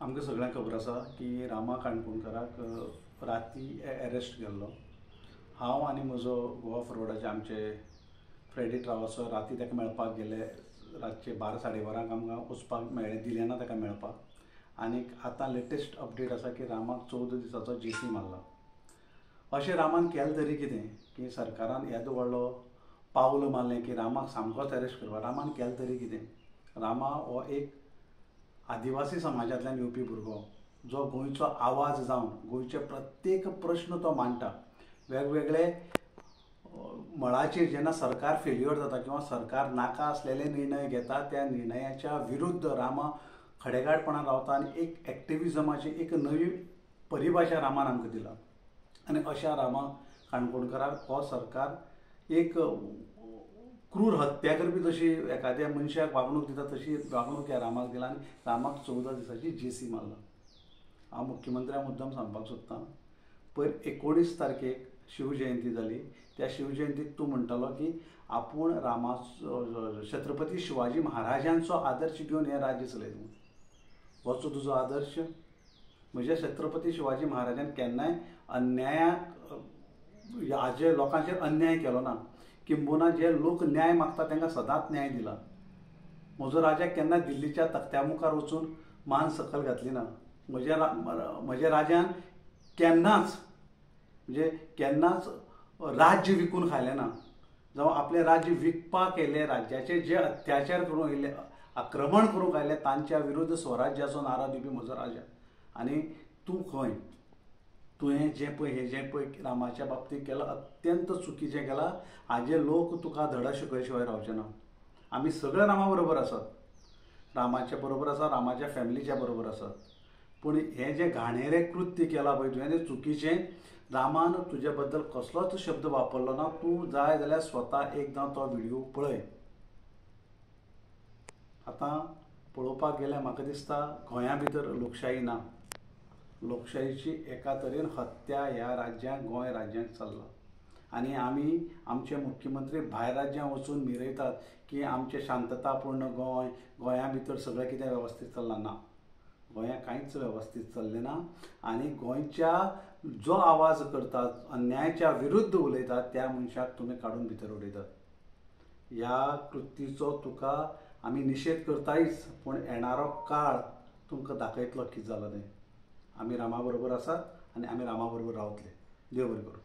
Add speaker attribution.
Speaker 1: आमकां सगळ्यांक खबर आसा की रामा काणकोणकराक राती एरेस्ट केल्लो. हांव आनी म्हजो गोवा फॉरवर्डाचे आमचे फ्रेडी ट्रावल्सर राती ताका मेळपाक गेले. रातचे 12-12:30 आमकां वचपाक मेळ्ळें, दिलें ना ताका मेळपाक. आनीक आतां लेटेस्ट अपडेट आसा की रामाक 14 दिसाचो जेसी मारला. अशें रामान केलें तरी कितें की सरकारान येदो व्हडलो पावल मारलें की रामाक सामकोच एरेस्ट करपा. रामान केलें तरी कितें? रामा हो एक आदिवासी समाजांतल्यान येवपी भुरगो, जो गोंयचो आवाज जावन गोंयचे प्रत्येक प्रश्न तो मांडटा. वेगवेगळे मळाचेर जेन्ना सरकार फेल्युअर जाता किंवा सरकार नाका आसलेले निर्णय घेता, त्या निर्णयाच्या विरुद्ध रामा खडेगाडपणान रावता आनी एक एक्टिविजमाची एक नवी परिभाशा रामान आमकां दिला. आनी अशा रामा काणकोणकराक हो सरकार एक क्रूर हत्या करपी जशी एखाद्या मनशाक वागणूक दिता तशी वागणूक ह्या रामाक दिला आनी रामाक 14 दिसाची जेसी मारला. हांव मुख्यमंत्र्याक मुद्दम सांगपाक सोदतां, पयर 19 तारखेक शिवजयंती जाली. त्या शिवजयंतीक तूं म्हणटालो की आपूण छत्रपती शिवाजी महाराजांचो आदर्श घेवन हें राज्य चलयता म्हणून. होचो तुजो आदर्श? म्हणजे छत्रपती शिवाजी महाराजान केन्नाय अन्यायाक हाजे लोकांचेर अन्याय केलो ना. किंबहुना जे लोक न्याय मागता तांकां सदांच न्याय दिला. म्हजो राजाक केन्ना दिल्लीच्या तख्त्या मुखार वचून मान सकयल घातली ना. म्हज्या राजान केन्नाच राज्य विकून खालें ना. जावं आपलें राज्य विकपाक येयले, राज्याचेर जे अत्याचार करूंक येयले, आक्रमण करूंक आयले, तांच्या विरुद्ध स्वराज्याचो नारो दिवपी म्हजो राजा. आनी तूं खंय? तुवें जें पळय रामाच्या बाबतींत केलां अत्यंत चुकीचें केलां. हाजे लोक तुका धडा शिकय शिवाय रावचे ना. आमी सगळे रामा बरोबर आसात, रामाच्या बरोबर आसा, रामाच्या फॅमिलीच्या बरोबर आसात. पूण हें जें घाणेरें कृत्य केलां पळय तुवें तें चुकीचें. रामान तुजे बद्दल कसलोच शब्द वापरलो ना. तूं जाय जाल्यार स्वता एकदां तो व्हिडिओ पळय. आतां पळोवपाक गेल्यार म्हाका दिसता गोंया भितर लोकशाही ना. लोकशाहीची एका तरेन हत्या ह्या राज्यांत, गोंय राज्यांत चल्ला. आनी आमी आमचे मुख्यमंत्री भायर राज्यांत वचून मिरयतात की आमचें शांततापूर्ण गोंय, गोंया भितर सगळें कितें वेवस्थीत चल्लां. ना, गोंयांत कांयच वेवस्थीत चल्लें ना. आनी गोंयच्या जो आवाज करतात, अन्यायाच्या विरुद्ध उलयतात, त्या मनशाक तुमी काडून भितर उडयतात. ह्या कृतीचो तुका आमी निशेध करतायच, पूण येणारो काळ तुमकां दाखयतलो कितें जालां तें. आमी रामा बरोबर आसात आनी आमी रामा बरोबर रावतले. देव बरें करूं.